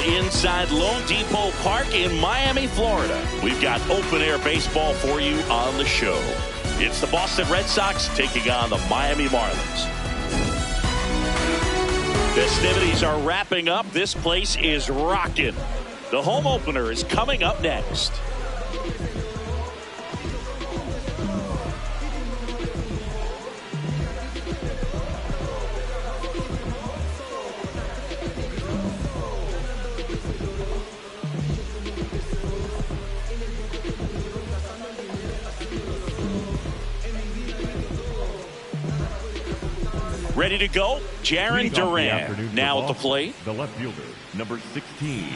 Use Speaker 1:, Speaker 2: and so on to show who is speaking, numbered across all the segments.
Speaker 1: inside Lone Depot Park in Miami, Florida. We've got open-air baseball for you on the show. It's the Boston Red Sox taking on the Miami Marlins. Festivities are wrapping up. This place is rocking. The home opener is coming up next. Ready to go, Jarren Duran now at the plate.
Speaker 2: The left fielder, number 16.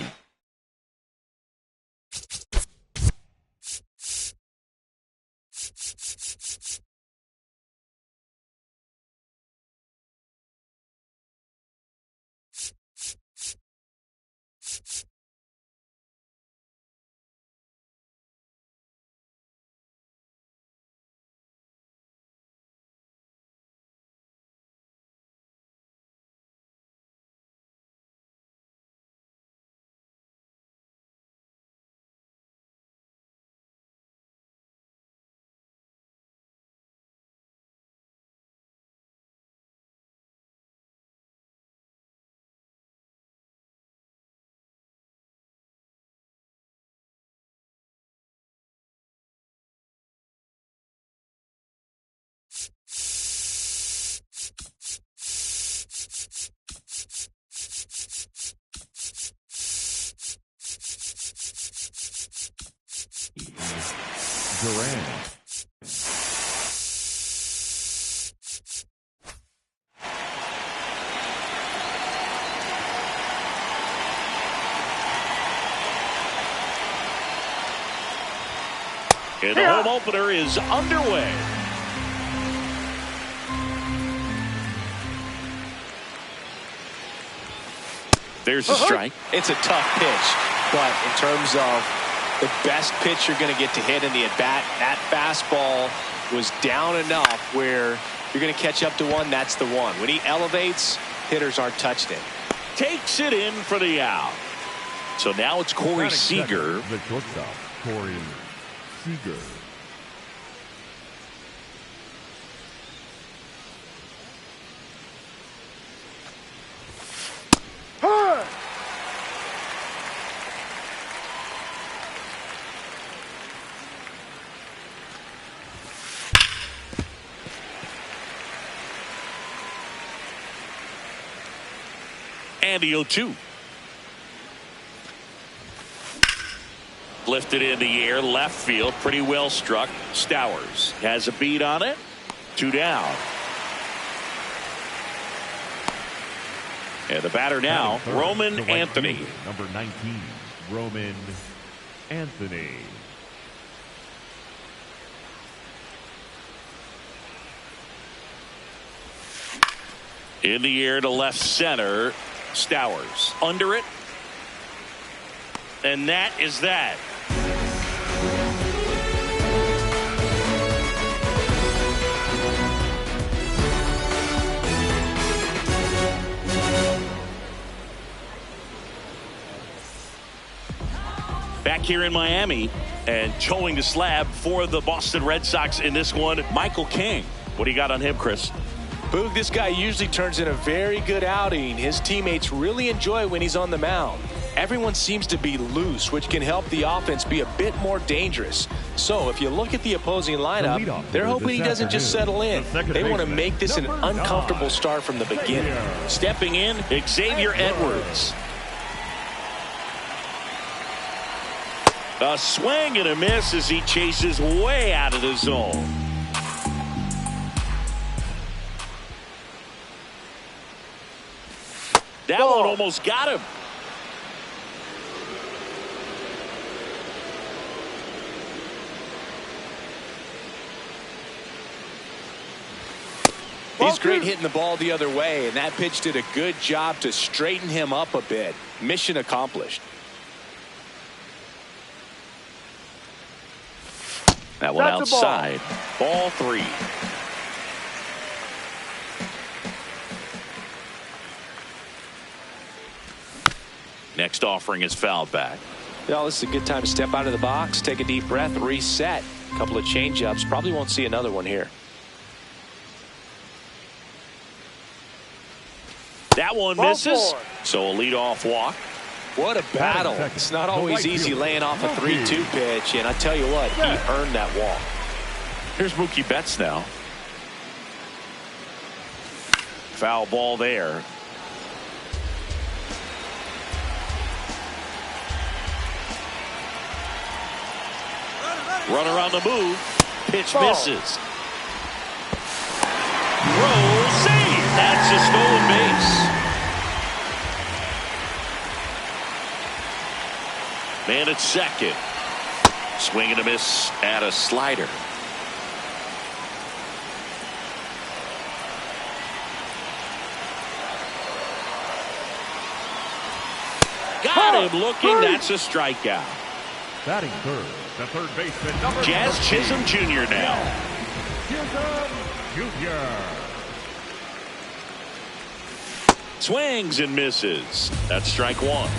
Speaker 2: Duran.
Speaker 1: And the home opener is underway. There's a strike.
Speaker 3: It's a tough pitch, but in terms of the best pitch you're going to get to hit in the at-bat, that fastball was down enough where you're going to catch up to one. That's the one. When he elevates, hitters aren't touched it.
Speaker 1: Takes it in for the out. So now it's Corey Seager.
Speaker 2: The shortstop, Corey Seager.
Speaker 1: And the 0-2. Lifted in the air, left field, pretty well struck. Stowers has a beat on it. 2 down. And the batter now, Roman Anthony.
Speaker 2: Number 19, Roman Anthony.
Speaker 1: In the air to left center. Stowers under it. And that is that. Back here in Miami and towing the slab for the Boston Red Sox in this one, Michael King. What do you got on him, Chris?
Speaker 3: Boog, this guy usually turns in a very good outing. His teammates really enjoy when he's on the mound. Everyone seems to be loose, which can help the offense be a bit more dangerous. So if you look at the opposing lineup, they're hoping he doesn't just settle in. They want to make this an uncomfortable start from the beginning.
Speaker 1: Stepping in, Xavier Edwards. A swing and a miss as he chases way out of the zone. That one almost got him.
Speaker 3: He's great hitting the ball the other way, and that pitch did a good job to straighten him up a bit. Mission accomplished.
Speaker 1: That one outside. Ball 3. Next offering is fouled back.
Speaker 3: Well, this is a good time to step out of the box, take a deep breath, reset. A couple of change-ups. Probably won't see another one here.
Speaker 1: That one misses. So a leadoff walk.
Speaker 3: What a battle. It's not always easy laying off a 3-2 pitch, and I tell you what, he earned that walk.
Speaker 1: Here's Mookie Betts now. Foul ball there. Runner on the move. Pitch misses. Roll save. That's a stolen base. Man at second. Swing and a miss at a slider. Got him looking. That's a strikeout.
Speaker 2: Batting third, the third baseman, number
Speaker 1: Jazz Chisholm Jr. now.
Speaker 2: Chisholm Jr.
Speaker 1: Swings and misses. That's strike one.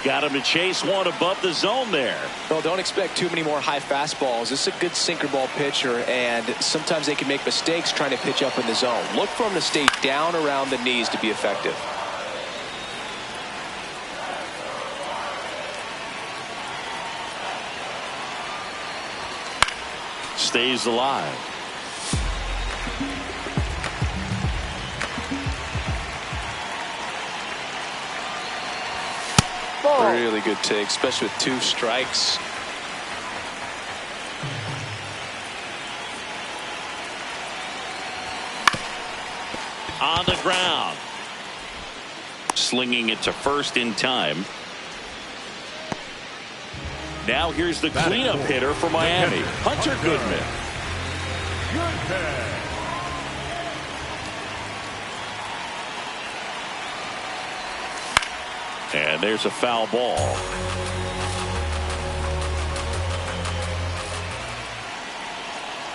Speaker 1: Got him to chase one above the zone there.
Speaker 3: Well, don't expect too many more high fastballs. This is a good sinker ball pitcher, and sometimes they can make mistakes trying to pitch up in the zone. Look for him to stay down around the knees to be effective.
Speaker 1: Stays alive.
Speaker 3: Really good take, especially with 2 strikes.
Speaker 1: On the ground. Slinging it to first in time. Now here's the cleanup hitter for Miami, Hunter Goodman. And there's a foul ball.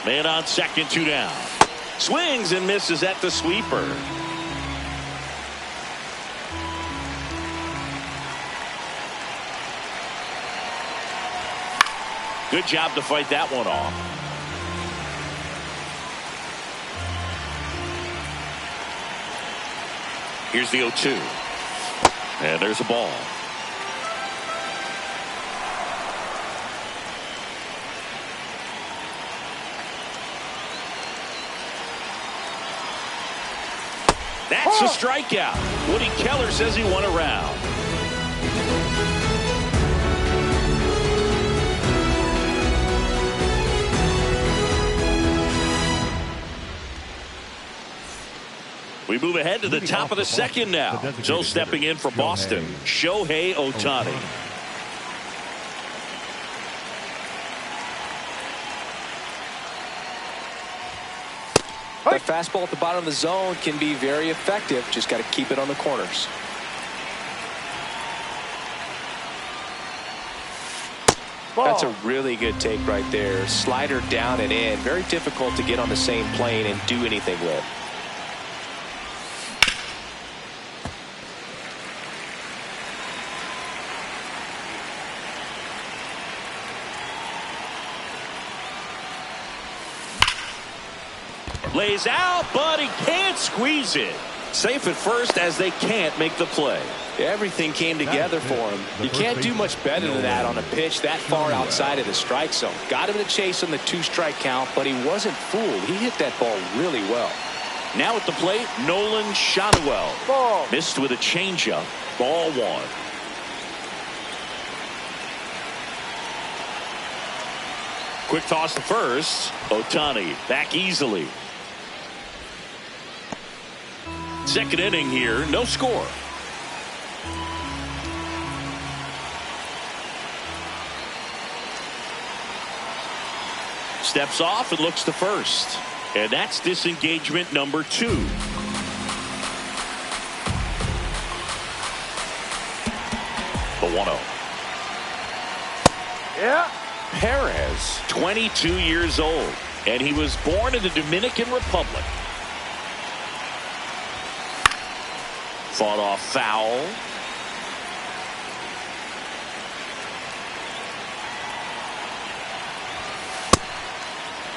Speaker 1: Man on second, 2 down. Swings and misses at the sweeper. Good job to fight that one off. Here's the 0-2. And there's a ball. That's a strikeout. Woody Keller says he won a round. We move ahead to the top of the second now. So stepping in for Boston, Shohei Ohtani.
Speaker 3: The fastball at the bottom of the zone can be very effective. Just got to keep it on the corners. That's a really good take right there. Slider down and in. Very difficult to get on the same plane and do anything with.
Speaker 1: Lays out, but he can't squeeze it. Safe at first as they can't make the play.
Speaker 3: Everything came together for him. You can't do much better than that on a pitch that far outside of the strike zone. Got him to chase on the 2-strike count, but he wasn't fooled. He hit that ball really well.
Speaker 1: Now at the plate, Nolan Shotwell. Missed with a changeup. Ball 1. Quick toss to first. Ohtani back easily. Second inning here, no score. Steps off and looks to first. And that's disengagement number 2. The 1-0.
Speaker 4: Yeah.
Speaker 1: Perez, 22 years old, and he was born in the Dominican Republic. Fought off foul.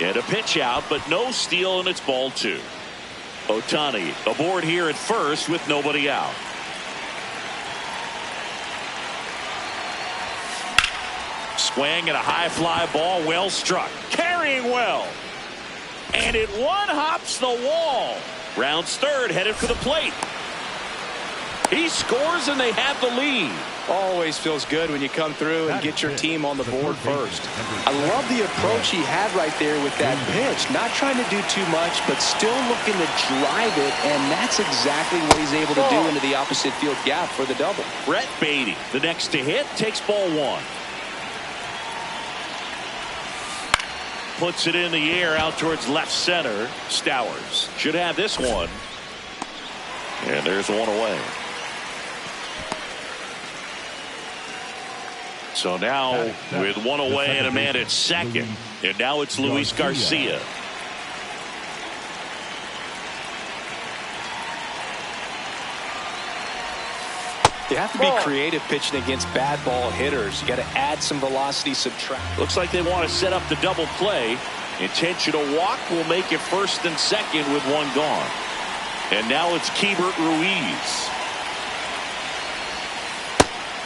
Speaker 1: And a pitch out, but no steal, and it's ball 2. Ohtani aboard here at first with nobody out. Swing and a high fly ball, well struck. Carrying well. And it one-hops the wall. Rounds third, headed for the plate. He scores and they have the lead.
Speaker 3: Always feels good when you come through and get your team on the board first. I love the approach he had right there with that pitch. Not trying to do too much, but still looking to drive it, and that's exactly what he's able to do into the opposite field gap for the double.
Speaker 1: Brett Beatty, the next to hit, takes ball 1. Puts it in the air out towards left center. Stowers should have this one. And there's one away. So now with one away and a man at second. And now it's Luis Garcia.
Speaker 3: You have to be creative pitching against bad ball hitters. You got to add some velocity, subtract.
Speaker 1: Looks like they want to set up the double play. Intentional walk will make it first and second with one gone. And now it's Keibert Ruiz.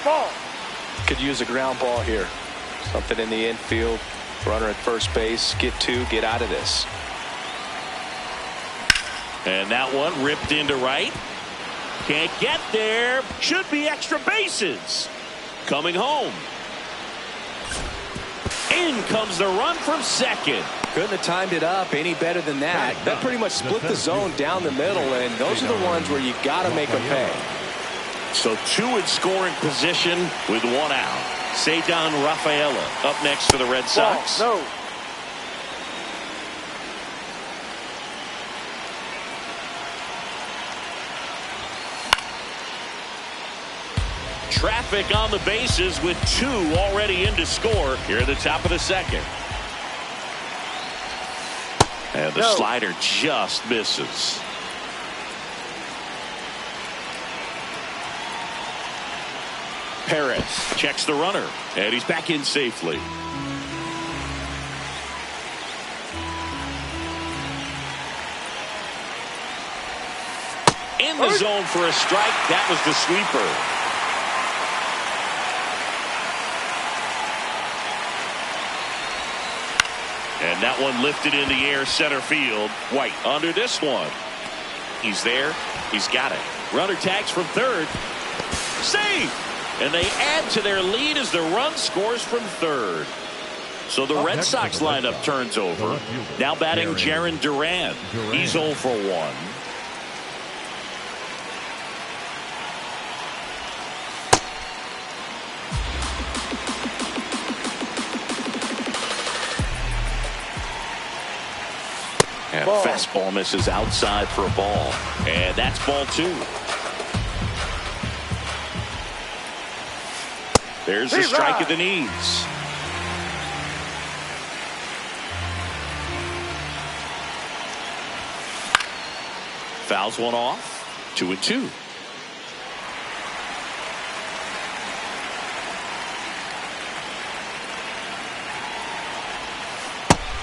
Speaker 3: Ball. Could use a ground ball here. Something in the infield. Runner at first base. Get 2. Get out of this.
Speaker 1: And that one ripped into right. Can't get there. Should be extra bases. Coming home. In comes the run from second.
Speaker 3: Couldn't have timed it up any better than that. That pretty much split the zone down the middle, and those are the ones where you got to make them pay.
Speaker 1: So 2 in scoring position with 1 out. Cedar Rafaela up next for the Red Sox.
Speaker 4: No.
Speaker 1: Traffic on the bases with 2 already in to score here at the top of the second. And the slider just misses. Perez checks the runner, and he's back in safely. In the zone for a strike. That was the sweeper. And that one lifted in the air center field. White under this one. He's there. He's got it. Runner tags from third. Save! And they add to their lead as the run scores from third. So the Red Sox lineup turns over. Now batting Jarren Duran. He's 0 for 1. And fastball misses outside for a ball. And that's ball 2. There's a strike at the knees. Fouls one off. 2-2.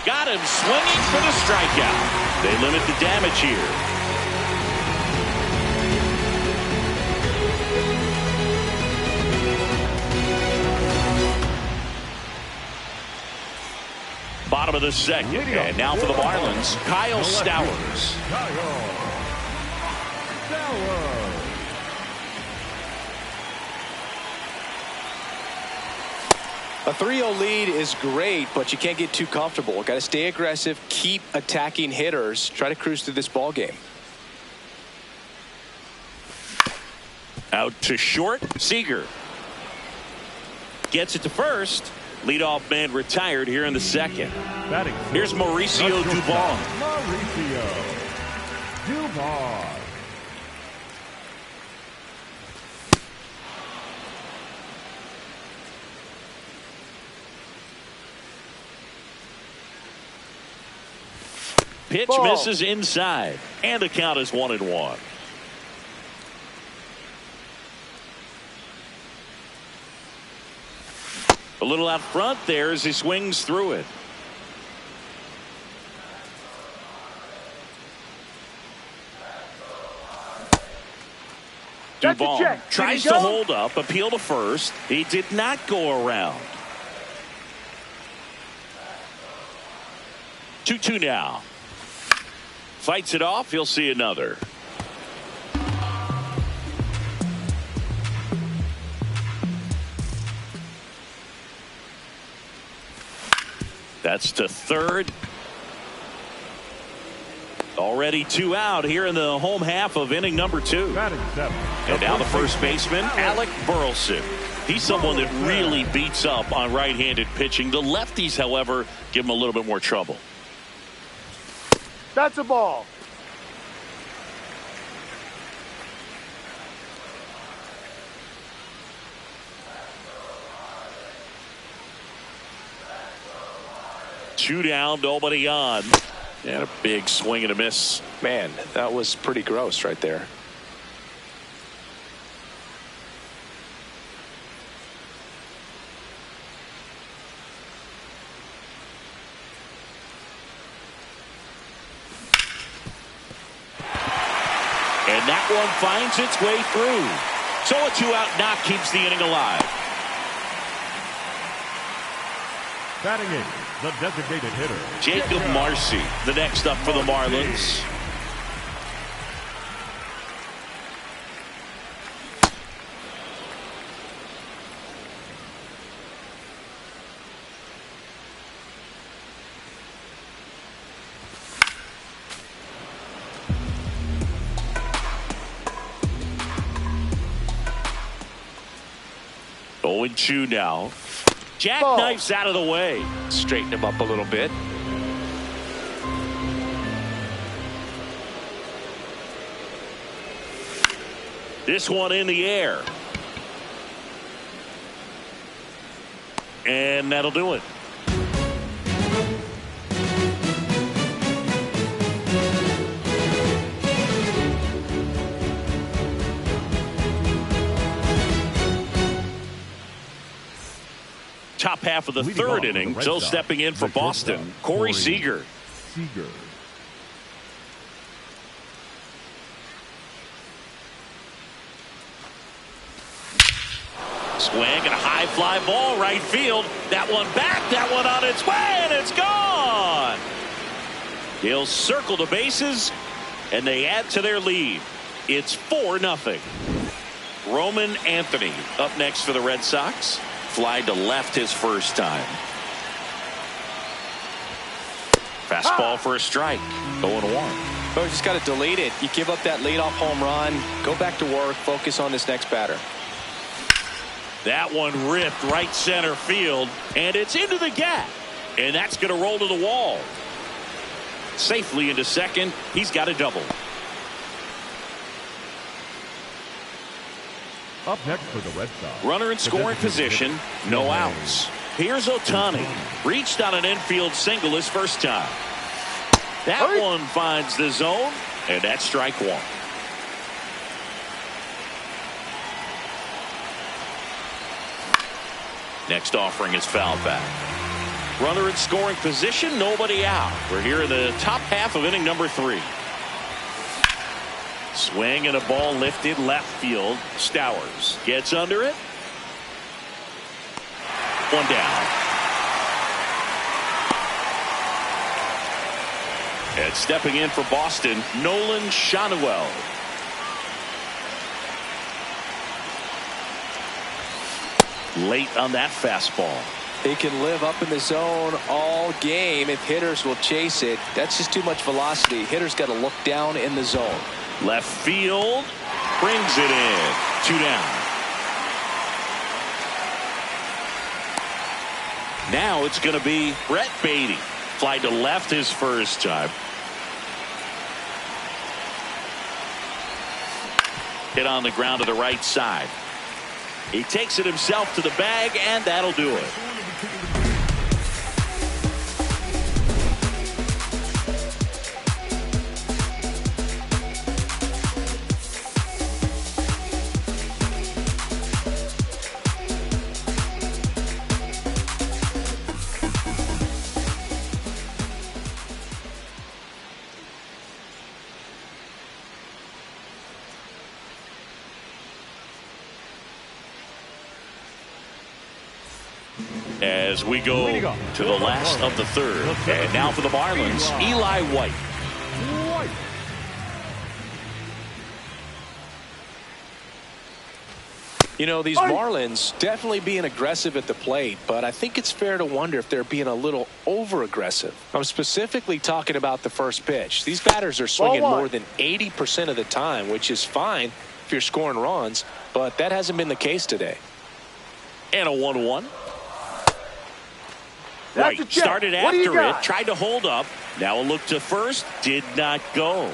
Speaker 1: Got him swinging for the strikeout. They limit the damage here. Bottom of the second. And now for the Marlins, Kyle Stowers.
Speaker 3: A 3-0 lead is great, but you can't get too comfortable. Got to stay aggressive, keep attacking hitters, try to cruise through this ball game.
Speaker 1: Out to short, Seager gets it to first. Leadoff man retired here in the second. Here's Mauricio Dubon.
Speaker 2: Mauricio Dubon.
Speaker 1: Pitch misses inside, and the count is 1-1. A little out front there as he swings through it. Duvall tries to hold up, appeal to first. He did not go around. 2-2 now. Fights it off. He'll see another. That's to third. Already 2 out here in the home half of inning number 2. And now the first baseman, Alec Burleson. He's someone that really beats up on right-handed pitching. The lefties, however, give him a little bit more trouble.
Speaker 4: That's a ball.
Speaker 1: Two down, nobody on. And a big swing and a miss.
Speaker 3: Man, that was pretty gross right there.
Speaker 1: And that one finds its way through. So a 2-out knock keeps the inning alive.
Speaker 2: Batting in, the designated hitter,
Speaker 1: Jacob Marcy, the next up for the Marlins. Oh, 0-2 now. Jackknifes out of the way.
Speaker 3: Straighten him up a little bit.
Speaker 1: This one in the air. And that'll do it. Top half of the third inning. So stepping in for Boston, Corey Seager. Swing and a high fly ball right field. That one back, that one on its way, and it's gone. He'll circle the bases, and they add to their lead. It's 4-0. Roman Anthony up next for the Red Sox. Fly to left his first time. Fastball for a strike. 0-1.
Speaker 3: Oh, just got to delete it. You give up that leadoff home run. Go back to work. Focus on this next batter.
Speaker 1: That one ripped right center field, and it's into the gap. And that's going to roll to the wall. Safely into second. He's got a double.
Speaker 2: Up next for the Red Sox.
Speaker 1: Runner in scoring position, no outs. Here's Ohtani. Reached on an infield single his first time. That one finds the zone, and that's strike one. Next offering is foul back. Runner in scoring position, nobody out. We're here in the top half of inning number 3. Swing and a ball lifted left field. Stowers gets under it. One down. And stepping in for Boston, Nolan Schanuel. Late on that fastball.
Speaker 3: He can live up in the zone all game if hitters will chase it. That's just too much velocity. Hitters got to look down in the zone.
Speaker 1: Left field brings it in. 2 down. Now it's going to be Brett Beatty. Fly to left his first time. Hit on the ground to the right side. He takes it himself to the bag, and that'll do it. As we go to the last of the third. And now for the Marlins, Eli White.
Speaker 3: You know, these Marlins definitely being aggressive at the plate, but I think it's fair to wonder if they're being a little over-aggressive. I'm specifically talking about the first pitch. These batters are swinging more than 80% of the time, which is fine if you're scoring runs, but that hasn't been the case today.
Speaker 1: And a 1-1. White started after it, tried to hold up. Now a look to first, did not go.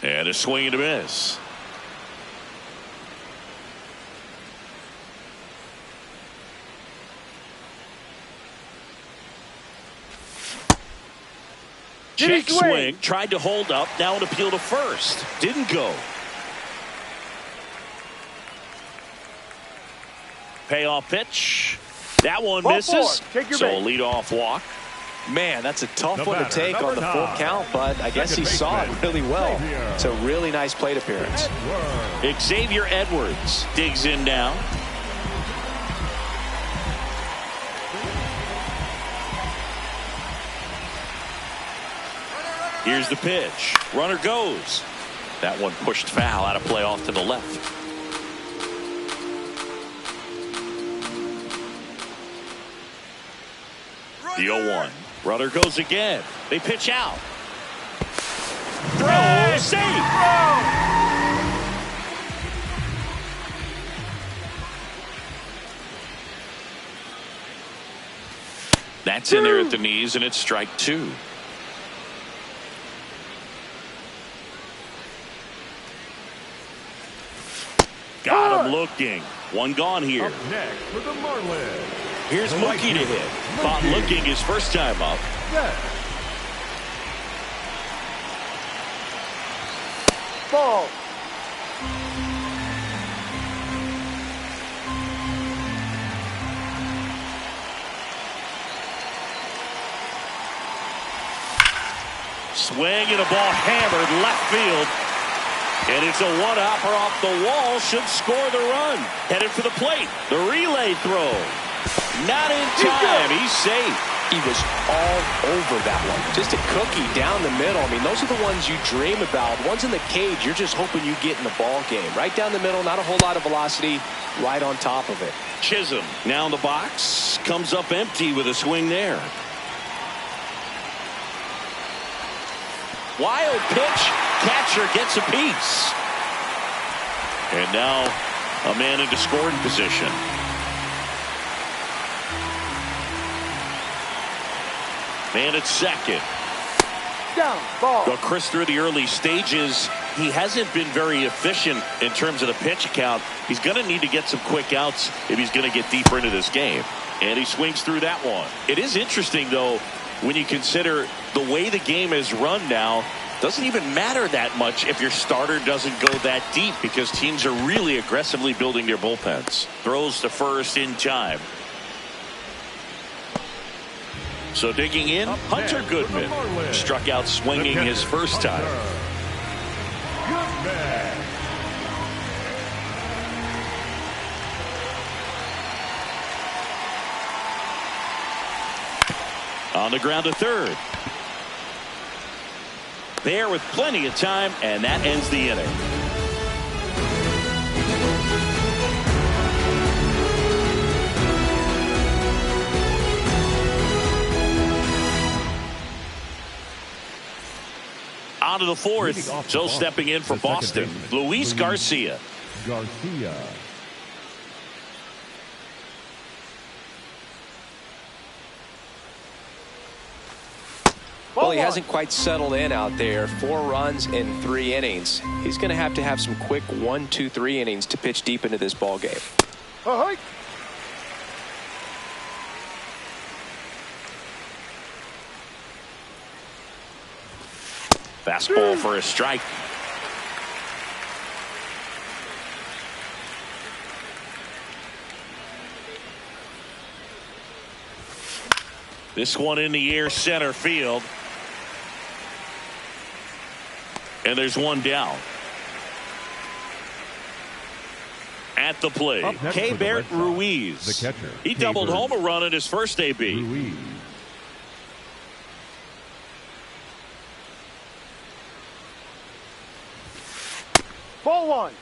Speaker 1: And a swing and a miss. Check swing, tried to hold up, now an appeal to first. Didn't go. Payoff pitch. That one misses. So a leadoff walk.
Speaker 3: Man, that's a tough one to take on the full count, but I guess he saw it really well. It's a really nice plate appearance.
Speaker 1: Xavier Edwards digs in now. Here's the pitch. Runner goes. That one pushed foul out of play off to the left. The 0-1. Runner goes again. They pitch out. Throw, save. That's in there at the knees, and it's strike two. Got him looking. One gone here.
Speaker 2: Up next for the Marlins.
Speaker 1: Here's Mookie to hit. Bob looking his first time up.
Speaker 4: Ball.
Speaker 1: Swing and a ball hammered left field. And it's a one-hopper off the wall. Should score the run. Headed for the plate. The relay throw. Not in time. He's safe.
Speaker 3: He was all over that one. Just a cookie down the middle. I mean, those are the ones you dream about. Ones in the cage, you're just hoping you get in the ball game. Right down the middle, not a whole lot of velocity, right on top of it.
Speaker 1: Chisholm now in the box. Comes up empty with a swing there. Wild pitch. Catcher gets a piece. And now a man into scoring position. Man at second.
Speaker 4: Down, ball.
Speaker 1: Well, Chris, through the early stages, he hasn't been very efficient in terms of the pitch count. He's going to need to get some quick outs if he's going to get deeper into this game. And he swings through that one. It is interesting, though, when you consider the way the game is run now. Doesn't even matter that much if your starter doesn't go that deep, because teams are really aggressively building their bullpens. Throws to first in time. So digging in, Hunter Goodman struck out swinging his first time. On the ground to third. There with plenty of time, and that ends the inning. On to the fourth. So stepping in for Boston, Luis Garcia.
Speaker 3: Well, he hasn't quite settled in out there. 4 runs in 3 innings. He's going to have some quick 1, 2, 3 innings to pitch deep into this ball game.
Speaker 1: Fastball for a strike. This one in the air, center field. And there's one down. at the plate.
Speaker 2: next
Speaker 1: K.
Speaker 2: for the
Speaker 1: Barrett
Speaker 2: Red Sox,
Speaker 1: Ruiz.
Speaker 2: the catcher,
Speaker 1: He
Speaker 2: K.
Speaker 1: doubled
Speaker 2: Barrett
Speaker 1: home a run in his first AB.
Speaker 2: Ruiz.
Speaker 4: Ball one.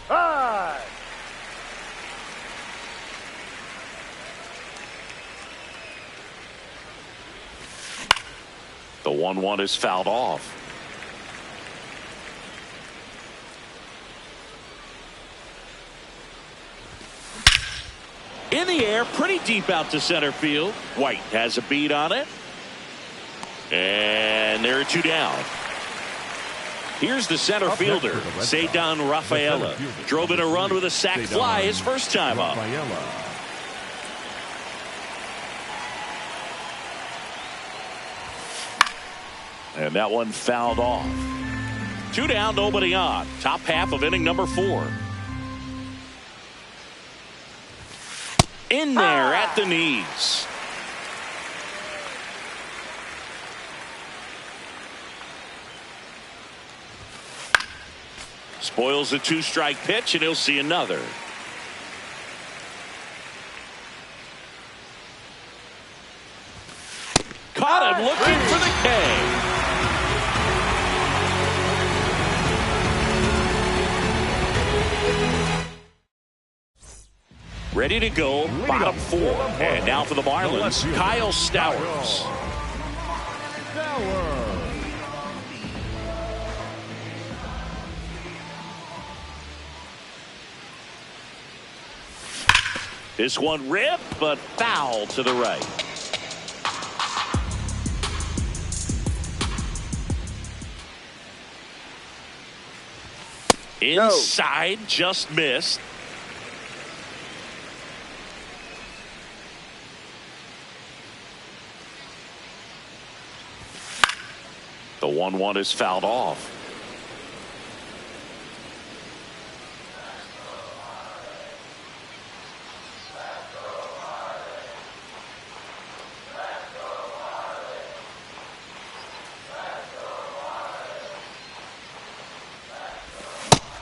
Speaker 4: High.
Speaker 1: The 1-1 is fouled off. In the air, pretty deep out to center field. White has a beat on it. And there are two down. Here's the center
Speaker 2: Up next
Speaker 1: fielder,
Speaker 2: for the Red Sox,
Speaker 1: Cedar Rafaela.
Speaker 2: the center fielder,
Speaker 1: Drove in a run with a sac
Speaker 2: Cedar
Speaker 1: fly his first time up.
Speaker 2: Rafaela.
Speaker 1: And that one fouled off. Two down, nobody on. Top half of inning number 4. In there at the knees. Spoils a 2-strike pitch, and he'll see another. Caught him looking for the K. Ready to go, bottom 4. And now for the Marlins, Kyle Stowers. This one ripped, but foul to the right. Inside, just missed. The 1-1 is fouled off.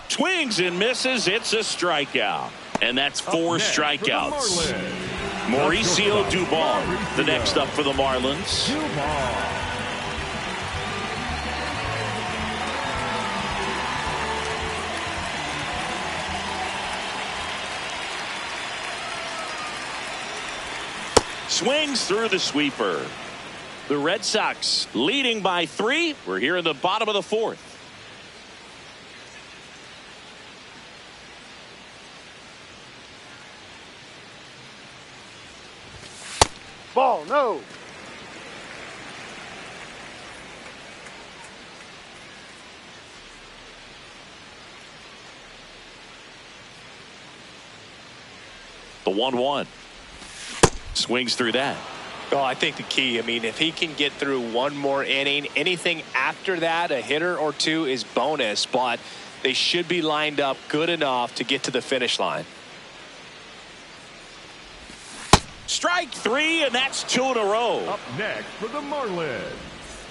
Speaker 1: Swings and misses. It's a strikeout. And that's 4 strikeouts. Mauricio Dubon, the next up for the Marlins. Swings through the sweeper. The Red Sox leading by 3. We're here in the bottom of the 4th.
Speaker 4: Ball, no.
Speaker 1: The 1-1. Swings through that.
Speaker 3: Well, I think the key, if he can get through one more inning, anything after that, a hitter or two is bonus, but they should be lined up good enough to get to the finish line.
Speaker 1: Strike 3, and that's 2 in a row.
Speaker 2: Up next for the Marlins,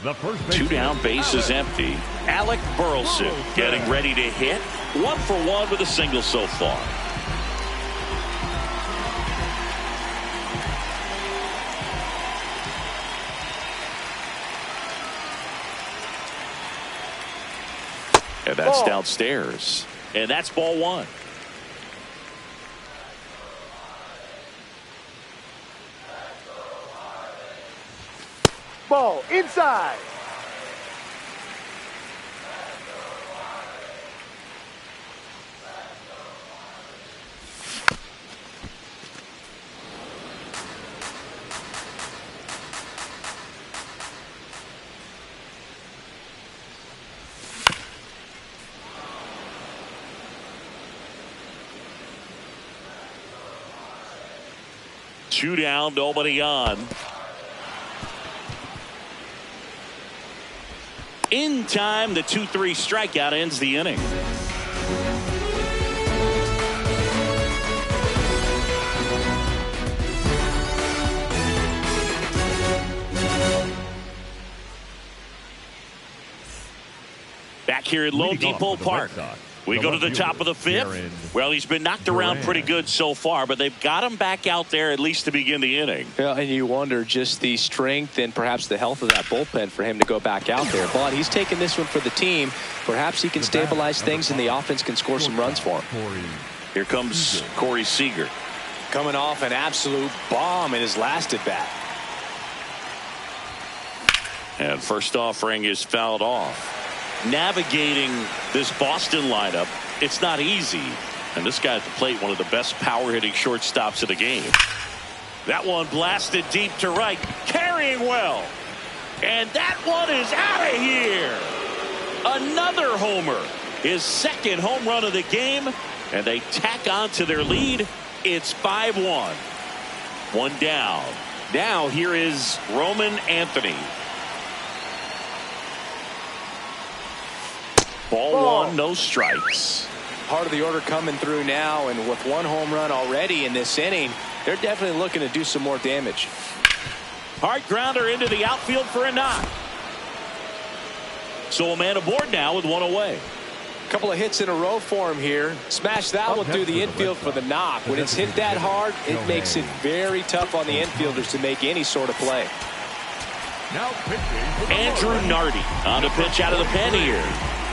Speaker 2: the first
Speaker 1: 2 down, base is empty. Alec Burleson getting ready to hit. 1 for 1 with a single so far. And that's downstairs. And that's ball 1.
Speaker 4: Ball inside.
Speaker 1: Two down, nobody on. In time, the 2-3 strikeout ends the inning. back here at Lone Depot Park. We go to the top of the fifth. Well, he's been knocked around pretty good so far, but they've got him back out there at least to begin the inning.
Speaker 3: Yeah, and you wonder just the strength and perhaps the health of that bullpen for him to go back out there. But he's taking this one for the team. Perhaps he can stabilize things and the offense can score some runs for him.
Speaker 1: Here comes Corey Seager.
Speaker 3: Coming off an absolute bomb in his last at bat.
Speaker 1: And first offering is fouled off. Navigating this Boston lineup, it's not easy. And this guy at the plate, one of the best power hitting shortstops of the game. That one blasted deep to right, carrying well. And that one is out of here. Another homer, his second home run of the game, and they tack on to their lead. It's 5-1. One down. Now here is Roman Anthony. Ball one, no strikes.
Speaker 3: Part of the order coming through now, and with one home run already in this inning, they're definitely looking to do some more damage.
Speaker 1: Hard grounder into the outfield for a knock. So a man aboard now with one away.
Speaker 3: Couple of hits in a row for him here. Smash that one through the infield for the knock. When it's hit that hard, it makes it very tough on the infielders to make any sort of play.
Speaker 1: Andrew Nardi on a pitch out of the pen here.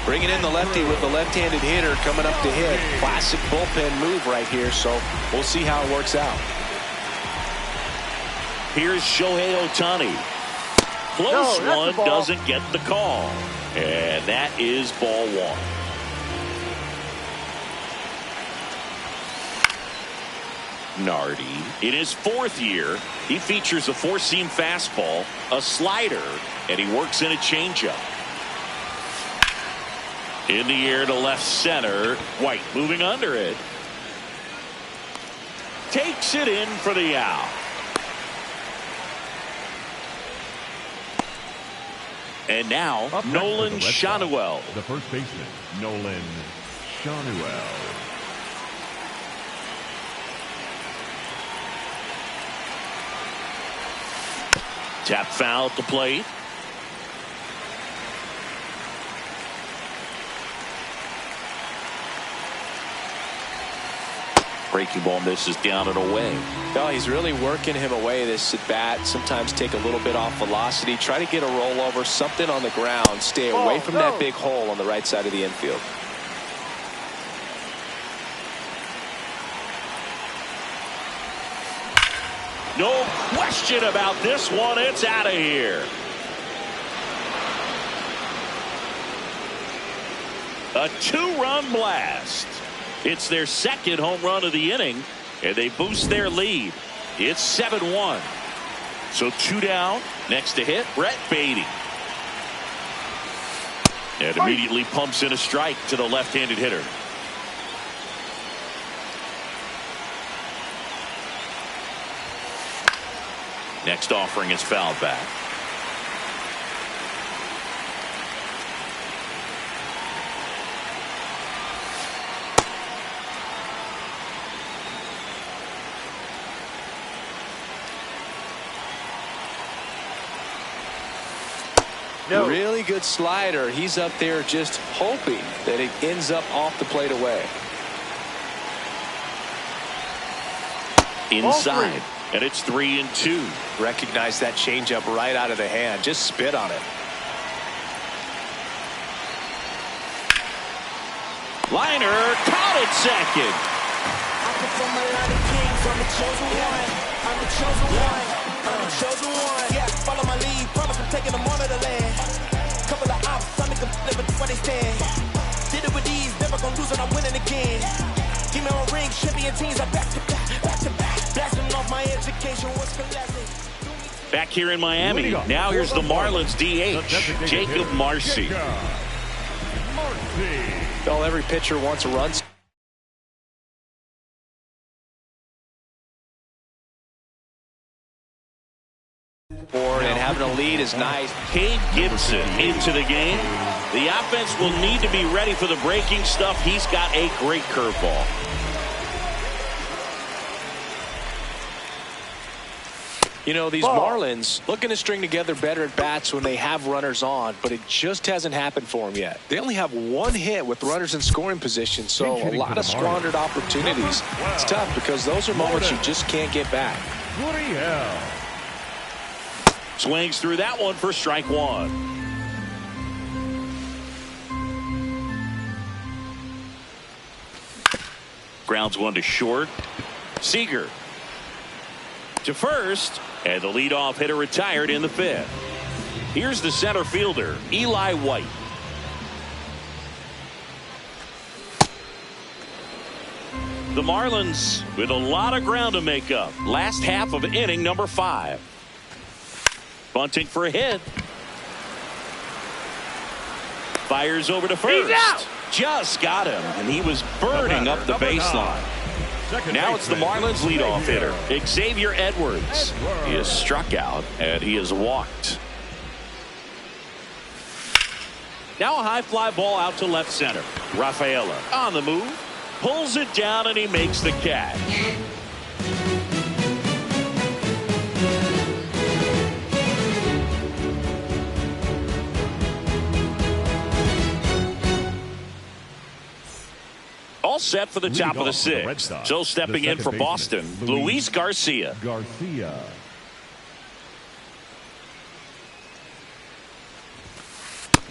Speaker 3: Bringing in the lefty with the left-handed hitter coming up to hit. Classic bullpen move right here, so we'll see how it works out.
Speaker 1: Here's Shohei Ohtani. Close one, doesn't get the call. And that is ball one. Nardi, in his fourth year, he features a four-seam fastball, a slider, and he works in a changeup. In the air to left center. White moving under it. Takes it in for the out. And now Nolan Schanuel.
Speaker 2: The first baseman, Nolan Schanuel.
Speaker 1: Tap foul at the plate. Breaking ball misses down and away.
Speaker 3: No, he's really working him away this at bat. Sometimes take a little bit off velocity. Try to get a rollover, something on the ground. Stay away from that big hole on the right side of the infield.
Speaker 1: No question about this one. It's out of here. A two-run blast. It's their second home run of the inning, and they boost their lead. It's 7-1. So two down. Next to hit, Brett Beatty. And immediately pumps in a strike to the left-handed hitter. Next offering is fouled back.
Speaker 3: No. Really good slider. He's up there just hoping that it ends up off the plate away.
Speaker 1: Inside. And it's 3-2.
Speaker 3: Recognize that changeup right out of the hand. Just spit on it.
Speaker 1: Liner caught at second.
Speaker 5: I come from a line of kings. I'm the chosen one. I'm the chosen one. I'm the chosen one. Yeah, follow my lead. Promise I'm taking them on to the land. Couple of ops, some niggas living where they stand. Did it with these, never gonna lose when I'm winning again. Give me my ring, champion teams are back to back, back to back. Blasting off my education, what's collapsing.
Speaker 1: Back here in Miami. Now here's the Marlins DH, Jacob Marcy.
Speaker 3: Well, every pitcher wants a run. And having a lead is nice.
Speaker 1: Cade Gibson into the game. The offense will need to be ready for the breaking stuff. He's got a great curveball.
Speaker 3: You know, these Marlins looking to string together better at bats when they have runners on, but it just hasn't happened for them yet. They only have one hit with runners in scoring position, so a lot of squandered opportunities. It's tough because those are moments you just can't get back.
Speaker 1: Swings through that one for strike one. Grounds one to short. Seager to first, and the leadoff hitter retired in the fifth. Here's the center fielder, Eli White. The Marlins with a lot of ground to make up. Last half of inning number 5. Bunting for a hit. Fires over to first. Just got him, and he was burning up the baseline. Now it's the Marlins leadoff hitter, Xavier Edwards. He is struck out, and he is walked. Now a high fly ball out to left center. Rafaela on the move. Pulls it down, and he makes the catch. All set for the top of the 6th. So stepping in for Boston, Luis Garcia.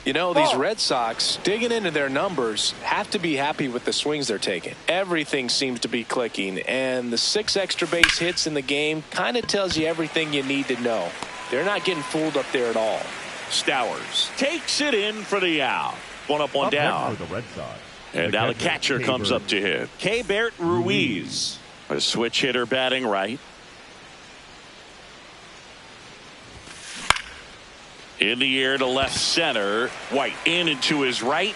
Speaker 3: You know, these Red Sox, digging into their numbers, have to be happy with the swings they're taking. Everything seems to be clicking, and the 6 extra base hits in the game kind of tells you everything you need to know. They're not getting fooled up there at all.
Speaker 1: Stowers takes it in for the out. One up, one down. And now the catcher comes up to hit. Keibert Ruiz, a switch hitter batting right. In the air to left center. White in and to his right.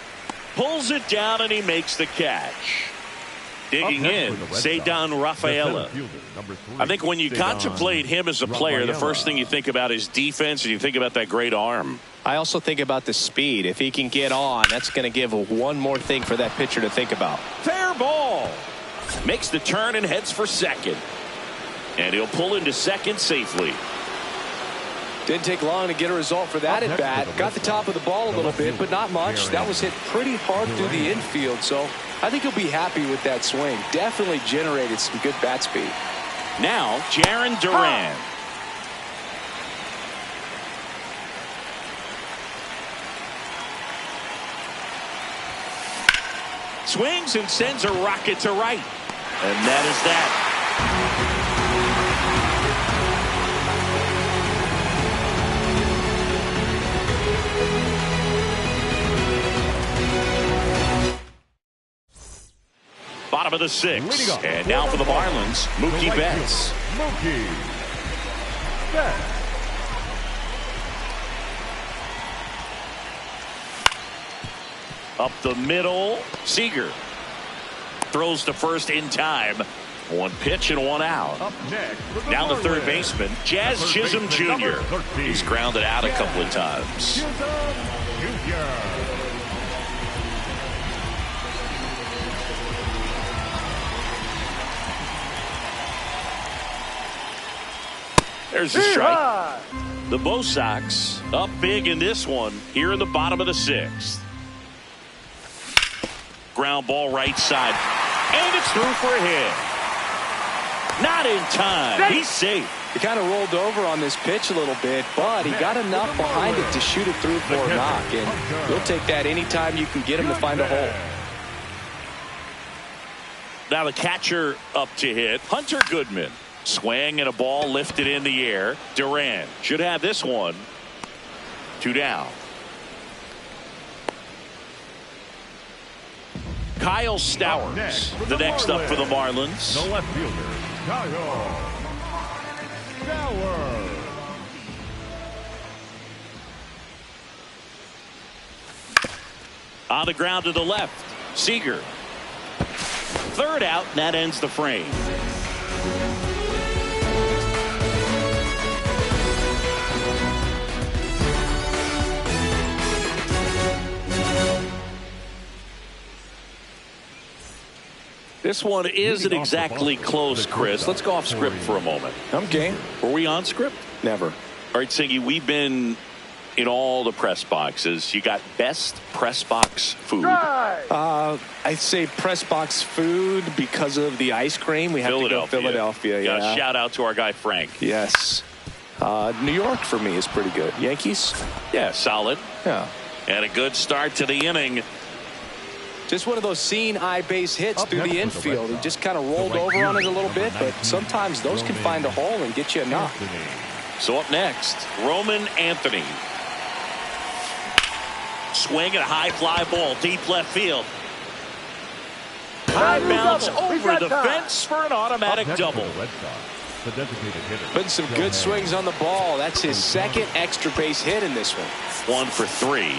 Speaker 1: Pulls it down, and he makes the catch. Digging in, Ceddanne Rafaela. I think when you contemplate him as a player, the first thing you think about is defense, and you think about that great arm.
Speaker 3: I also think about the speed. If he can get on, that's going to give one more thing for that pitcher to think about.
Speaker 1: Fair ball. Makes the turn and heads for second. And he'll pull into second safely.
Speaker 3: Didn't take long to get a result for that at bat. Got the top of the ball a little bit, but not much. That was hit pretty hard through the infield, so I think he'll be happy with that swing. Definitely generated some good bat speed.
Speaker 1: Now, Jarren Duran. Swings and sends a rocket to right. And that is that. Bottom of the 6th. And now for the Marlins, Mookie Betts.
Speaker 2: Mookie Betts.
Speaker 1: Up the middle, Seager throws to first in time. One pitch and one out. Now the third baseman, Jazz Chisholm Jr. He's grounded out a couple of times. There's a strike. The Bo Sox up big in this one here in the bottom of the 6th. Ground ball right side. And it's through for a hit. Not in time. He's safe.
Speaker 3: He kind of rolled over on this pitch a little bit, but he got enough behind it to shoot it through for a knock. And he'll take that anytime you can get him to find a hole.
Speaker 1: Now the catcher up to hit, Hunter Goodman. Swing and a ball lifted in the air. Duran should have this one. 2 down. Kyle Stowers, the next up for the Marlins.
Speaker 2: The left fielder, Kyle Stowers.
Speaker 1: On the ground to the left, Seager. Third out, and that ends the frame. This one isn't exactly close, Chris. Let's go off script for a moment.
Speaker 3: I'm game.
Speaker 1: Were we on script?
Speaker 3: Never.
Speaker 1: All right, Singy, we've been in all the press boxes. You got best press box food.
Speaker 3: I'd say press box food because of the ice cream. We have to go Philadelphia.
Speaker 1: Yeah. Shout out to our guy Frank.
Speaker 3: Yes. New York for me is pretty good. Yankees?
Speaker 1: Yeah, solid.
Speaker 3: Yeah.
Speaker 1: And a good start to the inning.
Speaker 3: Just one of those seeing eye base hits through the infield. He just kind of rolled over on it a little bit, but sometimes those can find a hole and get you a knock.
Speaker 1: So up next, Roman Anthony. Swing and a high fly ball, deep left field. High bounce over the fence for an automatic double.
Speaker 3: Putting some good swings on the ball. That's his second extra base hit in this one.
Speaker 1: 1 for 3.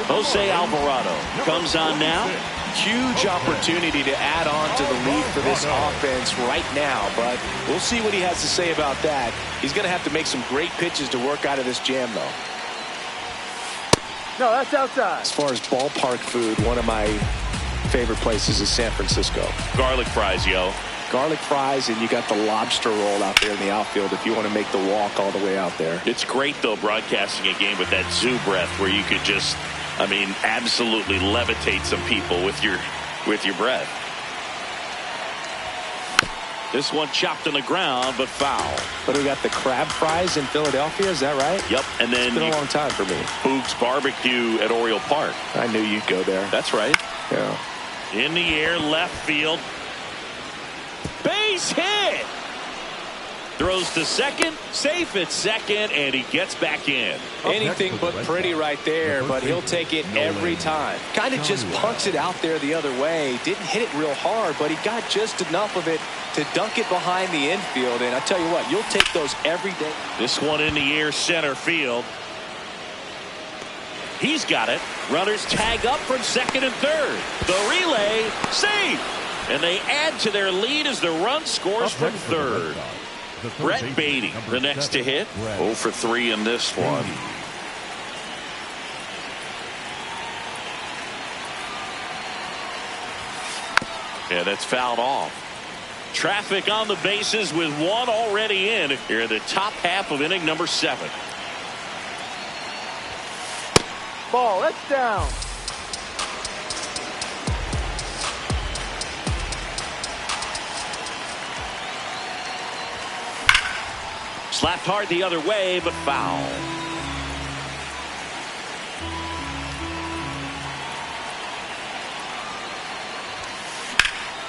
Speaker 1: Jose Alvarado comes on now.
Speaker 3: Huge opportunity to add on to the lead for this offense right now, but we'll see what he has to say about that. He's going to have to make some great pitches to work out of this jam, though.
Speaker 4: No, that's outside.
Speaker 3: As far as ballpark food, one of my favorite places is San Francisco.
Speaker 1: Garlic fries, yo.
Speaker 3: Garlic fries, and you got the lobster roll out there in the outfield if you want to make the walk all the way out there.
Speaker 1: It's great, though, broadcasting a game with that zoo breath where you could just, I mean, absolutely levitate some people with your breath. This one chopped on the ground, but foul.
Speaker 3: But we got the crab fries in Philadelphia, is that right?
Speaker 1: Yep, and then
Speaker 3: it's been a long time for me.
Speaker 1: Boog's Barbecue at Oriole Park.
Speaker 3: I knew you'd go there.
Speaker 1: That's right.
Speaker 3: Yeah.
Speaker 1: In the air, left field. Base hit. Throws to second, safe at second, and he gets back in.
Speaker 3: Anything but pretty right there, but he'll take it every time. Kind of just punts it out there the other way. Didn't hit it real hard, but he got just enough of it to dunk it behind the infield. And I tell you what, you'll take those every day.
Speaker 1: This one in the air, center field. He's got it. Runners tag up from second and third. The relay, safe. And they add to their lead as the run scores from third. Brett Beatty, the next to hit. 0 for 3 in this one. Yeah, that's fouled off. Traffic on the bases with one already in here in the top half of inning number 7.
Speaker 4: Ball, that's down.
Speaker 1: Slapped hard the other way, but foul.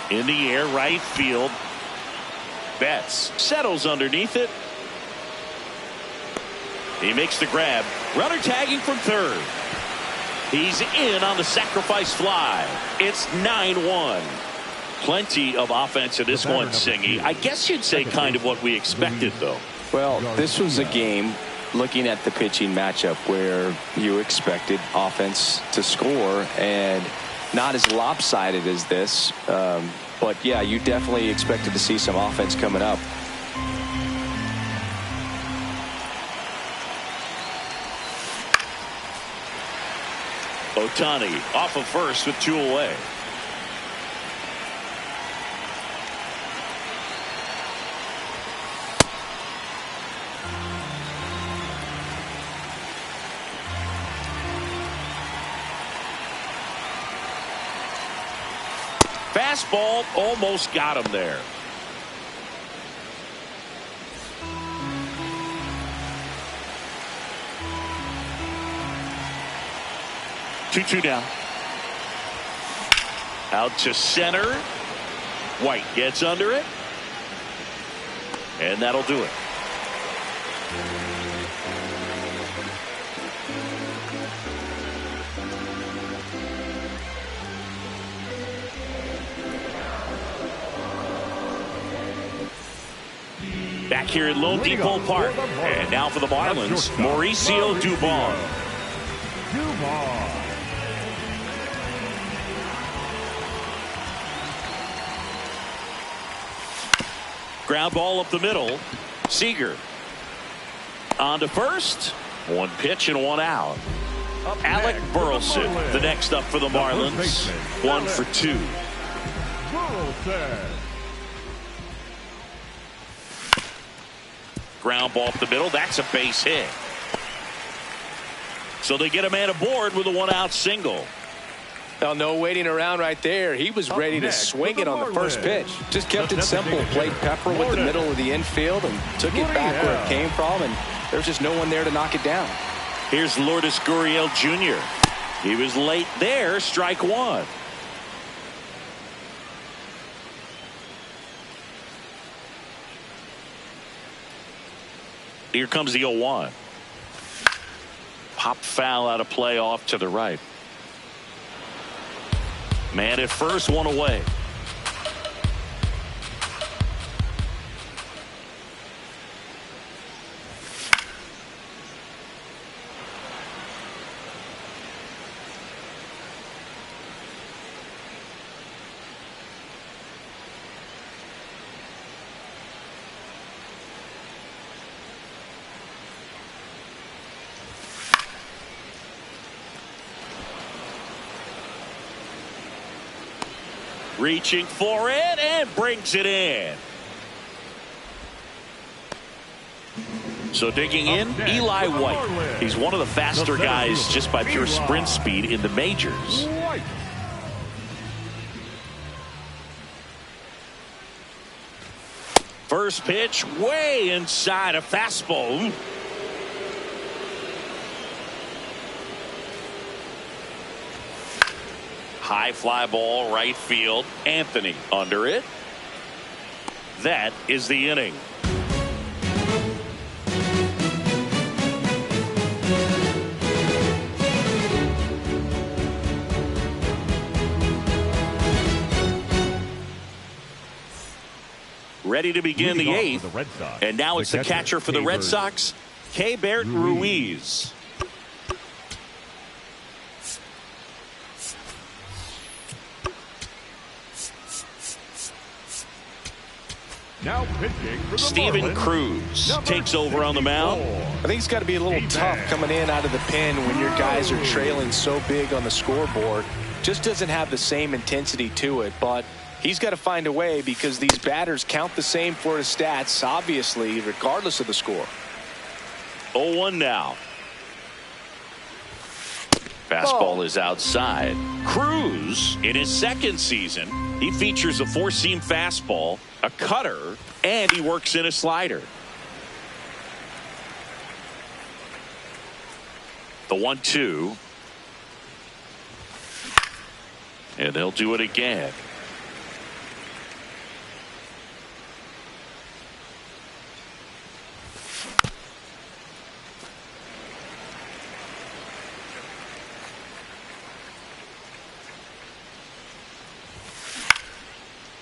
Speaker 1: In the air, right field. Betts settles underneath it. He makes the grab. Runner tagging from third. He's in on the sacrifice fly. It's 9-1. Plenty of offense in this one, Singy. I guess you'd say kind of what we expected, though.
Speaker 3: Well, this was a game, looking at the pitching matchup, where you expected offense to score, and not as lopsided as this. But, yeah, you definitely expected to see some offense coming up.
Speaker 1: Ohtani off of first with 2 away. Fastball almost got him there. Two down. Out to center. White gets under it. And that'll do it. Back here at Lone Depot Park. And now for the Marlins, Mauricio Dubon. Ground ball up the middle. Seager on to first. 1 pitch and 1 out. Alec Burleson, the next up for the Marlins. 1 for 2.
Speaker 2: Burleson.
Speaker 1: Ground ball up the middle. That's a base hit. So they get a man aboard with a 1-out single.
Speaker 3: Now, no waiting around right there. He was ready to swing it on the first pitch. Just kept it simple. Played pepper with the middle of the infield and took it back where it came from. And there's just no one there to knock it down.
Speaker 1: Here's Lourdes Gurriel Jr. He was late there. Strike 1. Here comes the 0-1. Pop foul out of play off to the right. Man at first, 1 away. Reaching for it and brings it in. So digging in, Eli White. He's one of the faster guys just by pure sprint speed in the majors. First pitch way inside a fastball. High fly ball right field. Anthony under it. That is the inning. Ready to begin the 8th. And now it's the catcher for the Red Sox, Keibert Ruiz.
Speaker 2: Now pitching for the
Speaker 1: Steven
Speaker 2: Marlins,
Speaker 1: Cruz takes over on the mound.
Speaker 3: I think it's got to be a little tough coming in out of the pen when your guys are trailing so big on the scoreboard. Just doesn't have the same intensity to it, but he's got to find a way because these batters count the same for his stats, obviously, regardless of the score.
Speaker 1: 0-1 now. Fastball is outside. Cruz, in his second season, he features a 4-seam fastball, a cutter, and he works in a slider. The 1-2. And they'll do it again.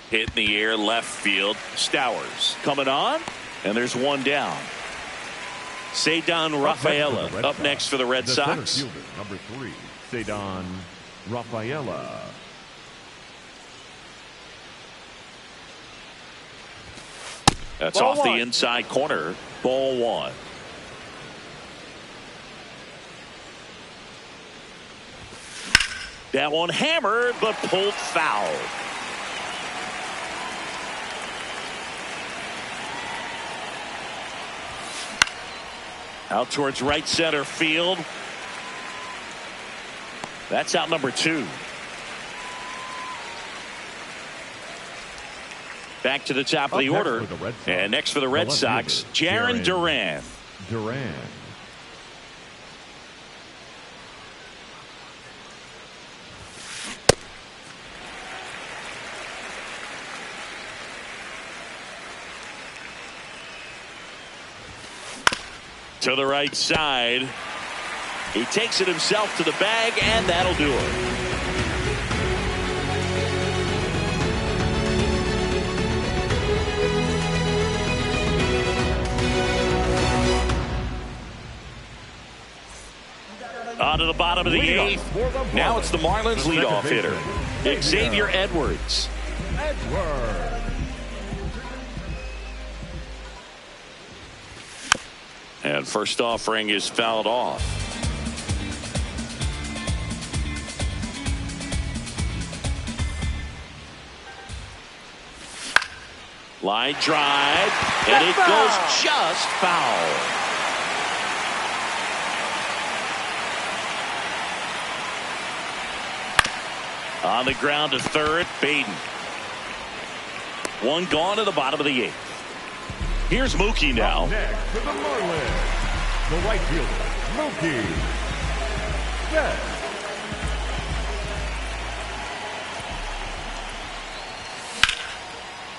Speaker 1: Hit in the air left field. Stowers coming on, and there's one down. Ceddanne Rafaela up next for the Red Sox.
Speaker 2: Number 3, Ceddanne Rafaela.
Speaker 1: That's off the inside corner. Ball 1. That one hammered, but pulled foul. Out towards right center field. That's out number 2. Back to the top of the order. And next for the Red Sox, Jarren Duran. To the right side. He takes it himself to the bag, and that'll do it. On to the bottom of the 8th. Now it's the Marlins leadoff hitter, Xavier Edwards. And first offering is fouled off. Line drive, and it goes just foul. On the ground to third, Baden. One gone to the bottom of the 8th. Here's Mookie now.
Speaker 2: Up next for the Marlins, the right fielder, Mookie Betts.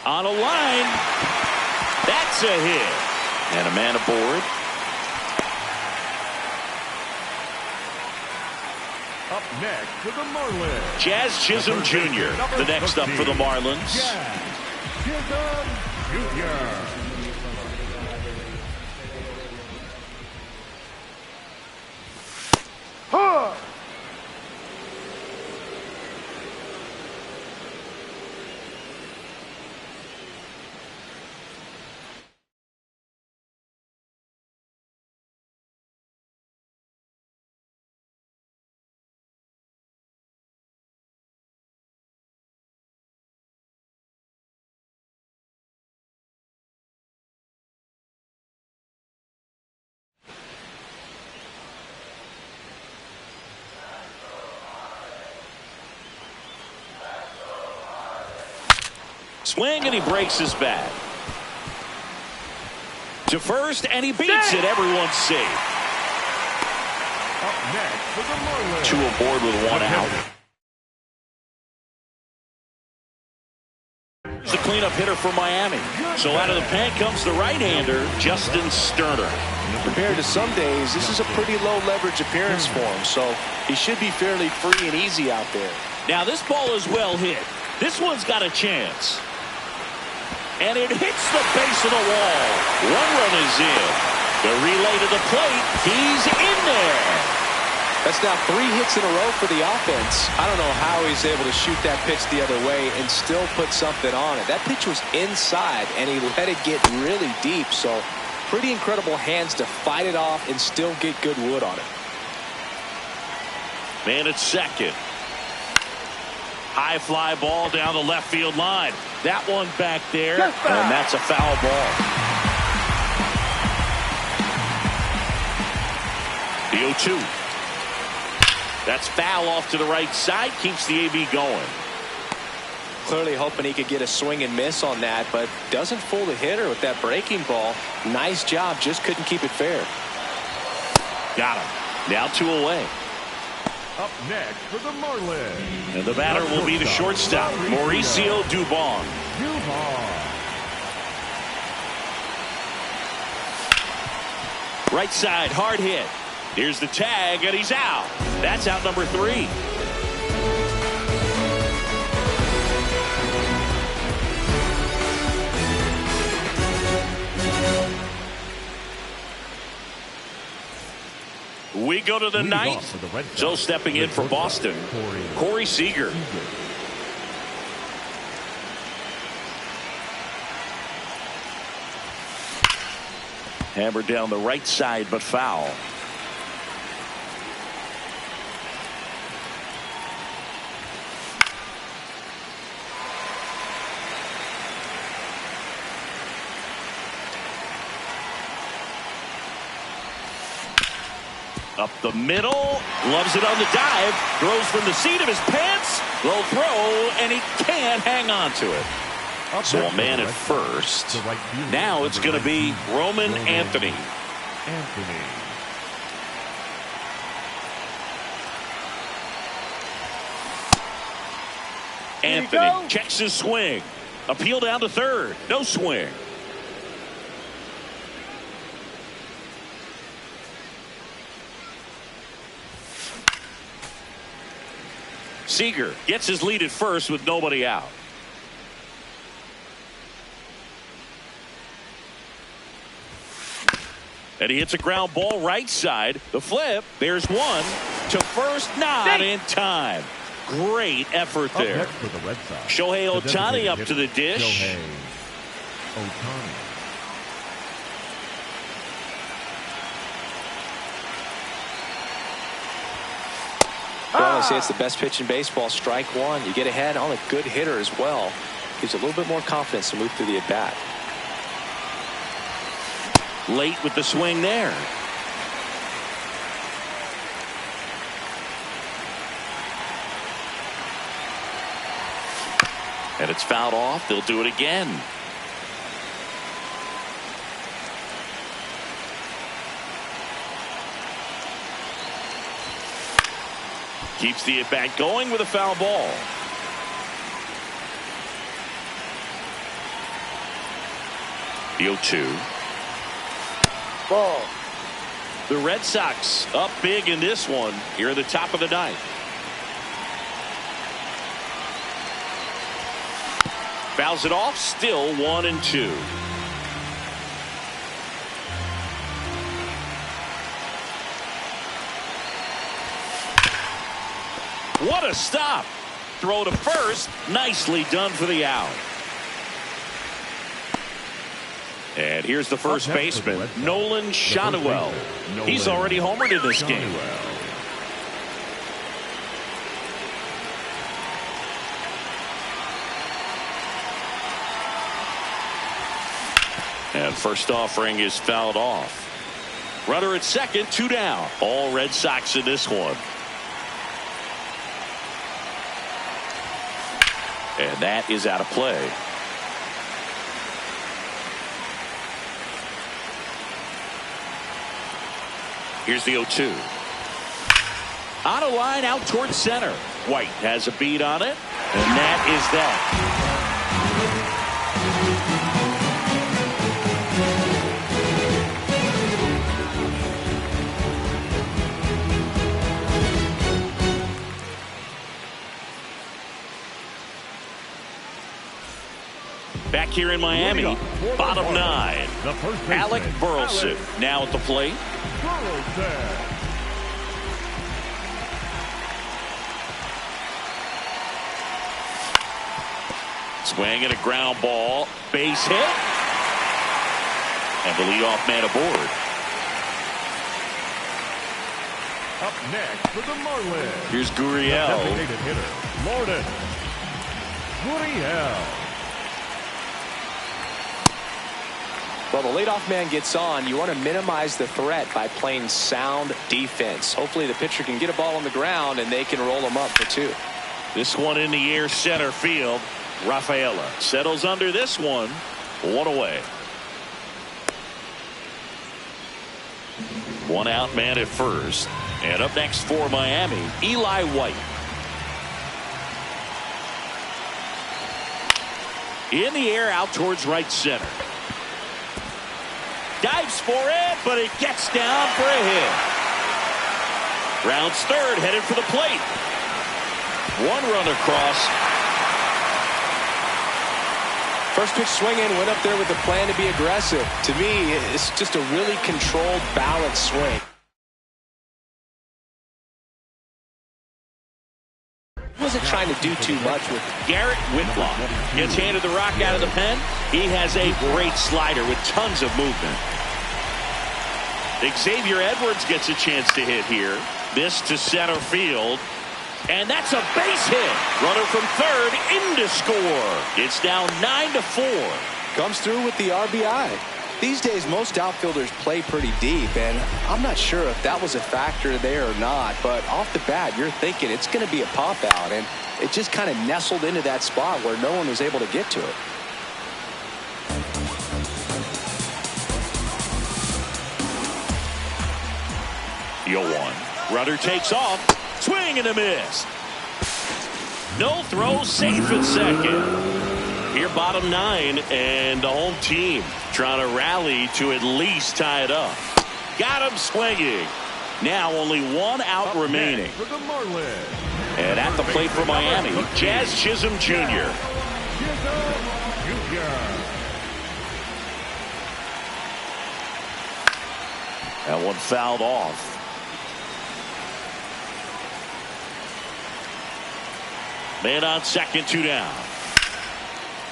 Speaker 1: On a line. That's a hit. And a man aboard.
Speaker 2: Up next for the Marlins,
Speaker 1: Jazz Chisholm Jr. The next up for the Marlins.
Speaker 2: Jazz Chisholm Jr.
Speaker 1: Swing, and he breaks his bat. To first, and he beats it. Everyone's safe.
Speaker 2: Up next for the Marlins,
Speaker 1: 2 aboard with 1 out. The cleanup hitter for Miami. So out of the pen comes the right-hander, Justin Sterner.
Speaker 3: Compared to some days, this is a pretty low leverage appearance for him, so he should be fairly free and easy out there.
Speaker 1: Now this ball is well hit. This one's got a chance. And it hits the base of the wall. 1 run is in. The relay to the plate. He's in there.
Speaker 3: That's now 3 hits in a row for the offense. I don't know how he's able to shoot that pitch the other way and still put something on it. That pitch was inside, and he let it get really deep. So pretty incredible hands to fight it off and still get good wood on it.
Speaker 1: Man at second. High fly ball down the left field line. That one back there, and that's a foul ball. The 0-2. That's foul off to the right side. Keeps the AB going.
Speaker 3: Clearly hoping he could get a swing and miss on that, but doesn't fool the hitter with that breaking ball. Nice job, just couldn't keep it fair.
Speaker 1: Got him. Now 2 away.
Speaker 2: up next for the Marlins.
Speaker 1: And the batter will be the shortstop, Mauricio Dubon. Right side, hard hit. Here's the tag, and he's out. That's out number 3. We go to the ninth. So stepping in for Boston, Corey Seager. Hammered down the right side, but foul. Up the middle, loves it on the dive, throws from the seat of his pants, low throw, and he can't hang on to it. So a man at first. Now it's going to be Roman Anthony. Anthony checks his swing. Appeal down to third. No swing. Seager gets his lead at first with nobody out. And he hits a ground ball right side. The flip. There's one to first. Not in time. Great effort there. Shohei Ohtani up to the dish.
Speaker 3: Well, I say it's the best pitch in baseball. Strike one. You get ahead on a good hitter as well. Gives a little bit more confidence to move through the at-bat.
Speaker 1: Late with the swing there. And it's fouled off. They'll do it again. Keeps the at-bat going with a foul ball. The 0-2.
Speaker 4: Ball.
Speaker 1: The Red Sox up big in this one here in the top of the ninth. Fouls it off. Still 1-2. What a stop. Throw to first. Nicely done for the out. And here's the first baseman, Nolan Schanuel. He's already homered in this game. And first offering is fouled off. Runner at second, 2 down. All Red Sox in this one. And that is out of play. Here's the 0-2. On a line out towards center. White has a beat on it. And that is that. Back here in Miami, bottom 9. Alec Burleson now at the plate. Swing and a ground ball. Base hit. And the leadoff man aboard.
Speaker 2: Up next for the Marlins.
Speaker 1: Here's Gurriel.
Speaker 2: Designated hitter, Lourdes Gurriel.
Speaker 3: Well, the leadoff man gets on. You want to minimize the threat by playing sound defense. Hopefully the pitcher can get a ball on the ground and they can roll him up for 2.
Speaker 1: This one in the air, center field. Rafaela settles under this one. 1 away. 1 out, man at first. And up next for Miami, Eli White. In the air out towards right center. Dives for it, but it gets down for a hit. Rounds third, headed for the plate. 1 run across.
Speaker 3: First pitch swinging, went up there with the plan to be aggressive. To me, it's just a really controlled, balanced swing. Wasn't trying to do too much with it.
Speaker 1: Garrett Whitlock gets handed the rock out of the pen. He has a great slider with tons of movement. Xavier Edwards gets a chance to hit here. This to center field. And that's a base hit. Runner from third in to score. It's now 9-4.
Speaker 3: Comes through with the RBI. These days, most outfielders play pretty deep, and I'm not sure if that was a factor there or not, but off the bat, you're thinking it's going to be a pop-out, and it just kind of nestled into that spot where no one was able to get to it.
Speaker 1: The 0-1. Runner takes off. Swing and a miss. No throw, safe at second. Here bottom 9 and the home team trying to rally to at least tie it up. Got him swinging. Now only 1 out remaining.
Speaker 2: For the Marlins.
Speaker 1: And at the plate for Miami, Jazz Chisholm Jr. That one fouled off. Man on second, 2 down.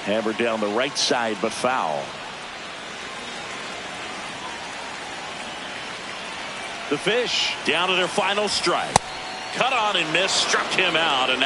Speaker 1: Hammered down the right side, but foul. The Fish down to their final strike. Cut on and miss, struck him out, and